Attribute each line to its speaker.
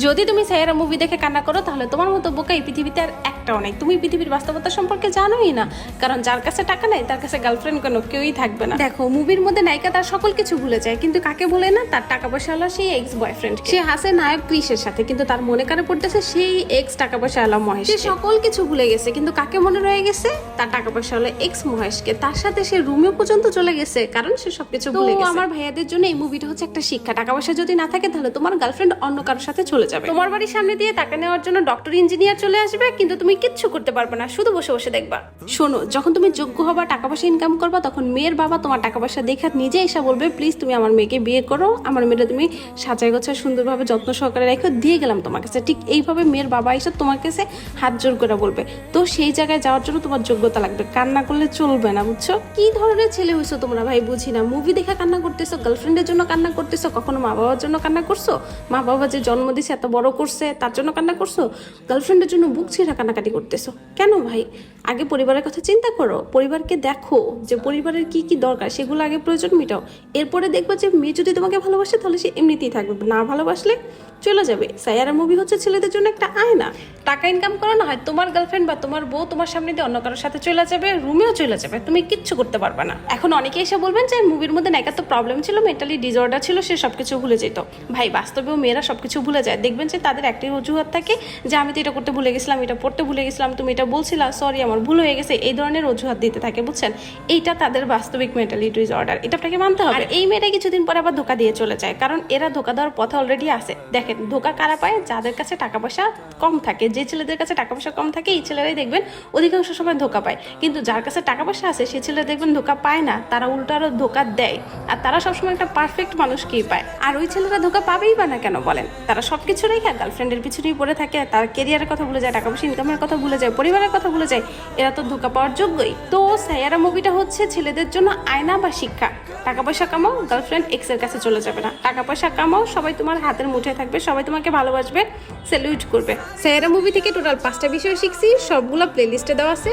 Speaker 1: যদি তুমি সাইয়ারা মুভি দেখে কান্না করো তাহলে তোমার মতো বোকা এই পৃথিবীতে আর একটাও নেই। তুমি পৃথিবীর বাস্তবতা সম্পর্কে জানোই না, কারণ যার কাছে টাকা নেই তার কাছে গার্লফ্রেন্ড কোনো কেউই থাকবে না। দেখো, মুভির মধ্যে নায়িকা তার সকল কিছু ভুলে যায়, কিন্তু কাকে বলে না? তার টাকা পয়সা হলো সেই এক্স বয়ফ্রেন্ড। সে হাসে নায়ক ক্রিসের সাথে, কিন্তু তার মনে কারে পড়তেছে সেই এক্স টাকা পয়সা হলো মহেশ। সে সকল কিছু ভুলে গেছে, কিন্তু কাকে মনে রয়ে গেছে? তার টাকা পয়সা হলো এক্স মহেশকে। তার সাথে সে রুমে পর্যন্ত চলে গেছে, কারণ সে সবকিছু ভুলে গেছে। আমার ভাইয়াদের জন্য এই মুভিটা হচ্ছে একটা শিক্ষা। টাকা পয়সা যদি না থাকে তাহলে তোমার গার্লফ্রেন্ড অন্য কারোর সাথে চলে যাবে। তোমার বাড়ির সামনে দিয়ে টাকা নেওয়ার জন্য ডক্টর ইঞ্জিনিয়ার চলে আসবে, কিন্তু তুমি কিচ্ছু করতে পারবে না, শুধু বসে বসে দেখবা। শোনো, যখন তুমি যোগ্য হবা, টাকা পয়সা ইনকাম করবা, তখন মেয়ের বাবা তোমার টাকা পয়সা দেখে নিজে এসে বলবে, প্লিজ তুমি আমার মেয়েকে বিয়ে করো, আমার মেয়েটা তুমি সাজাই গোছায় সুন্দরভাবে যত্ন সহকারে রেখো, দিয়ে গেলাম তোমার কাছে। ঠিক এইভাবে মেয়ের বাবা এসে তোমার কাছে হাত জোর করে বলবে। তো সেই জায়গায় যাওয়ার জন্য তোমার যোগ্যতা লাগবে, কান্না করলে চলবে না, বুঝছো? কি ধরনের ছেলে হয়েছো তোমরা ভাই, বুঝি না। মুভি দেখে কান্না করতেছো, গার্লফ্রেন্ডের জন্য কান্না করতেছো, কখনো মা বাবার জন্য কান্না করছো? মা বাবা যে জন্ম দিছে, এত বড় করছে, তার জন্য কান্না করছো? গার্লফ্রেন্ডের জন্য বুক ছিঁড়া কান্নাকাটি করতেছো কেন ভাই? আগে পরিবারের কথা চিন্তা করো, পরিবারকে দেখো যে পরিবারের কি কি দরকার, সেগুলো আগে প্রয়োজন মিটাও। এরপরে দেখবো যে মেয়ে যদি তোমাকে ভালোবাসে তাহলে সে এমনিতেই থাকবে, না ভালোবাসলে চলে যাবে। সাইয়ারা মুভি হচ্ছে ছেলেদের জন্য একটা আয়না। টাকা ইনকাম করো না হয় তোমার গার্লফ্রেন্ড বা তোমার বউ তোমার সামনে দিয়ে অন্য কারোর সাথে চলে যাবে, রুমেও চলে যাবে, তুমি কিচ্ছু করতে পারবে না। এখন অনেকে এসে বলবেন যে মুভির মধ্যে নায়িকা তো প্রবলেম ছিল, মেন্টালি ডিসঅর্ডার ছিল, সে সবকিছু ভুলে যেত। ভাই, বাস্তবেও মেয়েরা সবকিছু ভুলে যায়। দেখবেন যে তাদের একটি অজুহাত থাকে যে আমি তো এটা করতে ভুলে গেছিলাম, এটা পড়তে ভুলে গেছিলাম, তুমি এটা বলছিলা, সরি আমার ভুল হয়ে গেছে, এই ধরনের অজুহাত দিতে থাকে, বুঝছেন? এইটা তাদের বাস্তবিক মেন্টালি ডিসঅর্ডার, এটা আপনাকে মানতে হবে। আর এই মেয়েটা কিছুদিন পর আবার ধোকা দিয়ে চলে যায়, কারণ এরা ধোকা দেওয়ার পথে অলরেডি আছে। দেখেন, ধোকা কারা পায়? যাদের কাছে টাকা পয়সা কম থাকে। যে ছেলেদের কাছে টাকা পয়সা কম থাকে, এই ছেলেরাই দেখবেন অধিকাংশ সময় ধোকা পায়। কিন্তু যার কাছে টাকা পয়সা আছে, সেই ছেলে দেখবেন ধোকা পায় না, তারা উল্টো আরো ধোকা দেয়। আর তারা সবসময় একটা পারফেক্ট মানুষকেই পায়। আর ওই ছেলেরা ধোকা পাবেই বা না কেন বলেন? তারা সবকিছু রেখে গার্লফ্রেন্ডের পিছনেই পড়ে থাকে, তার কেরিয়ারের কথা ভুলে যায়, টাকা পয়সা ইনকামের কথা ভুলে যায়, পরিবারের কথা ভুলে যায়। এরা তো ধোকা পাওয়ার যোগ্যই। তো সাইয়ারা মুভিটা হচ্ছে ছেলেদের জন্য আয়না বা শিক্ষা। টাকা পয়সা কামাও, গার্লফ্রেন্ড এক্স এর কাছে চলে যাবে না। টাকা পয়সা কামাও, সবাই তোমার হাতের মুঠে থাকবে, সবাই তোমাকে ভালোবাসবে, স্যালুট করবে। সাইয়ারা মুভি থেকে টোটাল 5টা বিষয় শিখছি, সবগুলো প্লে লিস্টে দেওয়া আছে।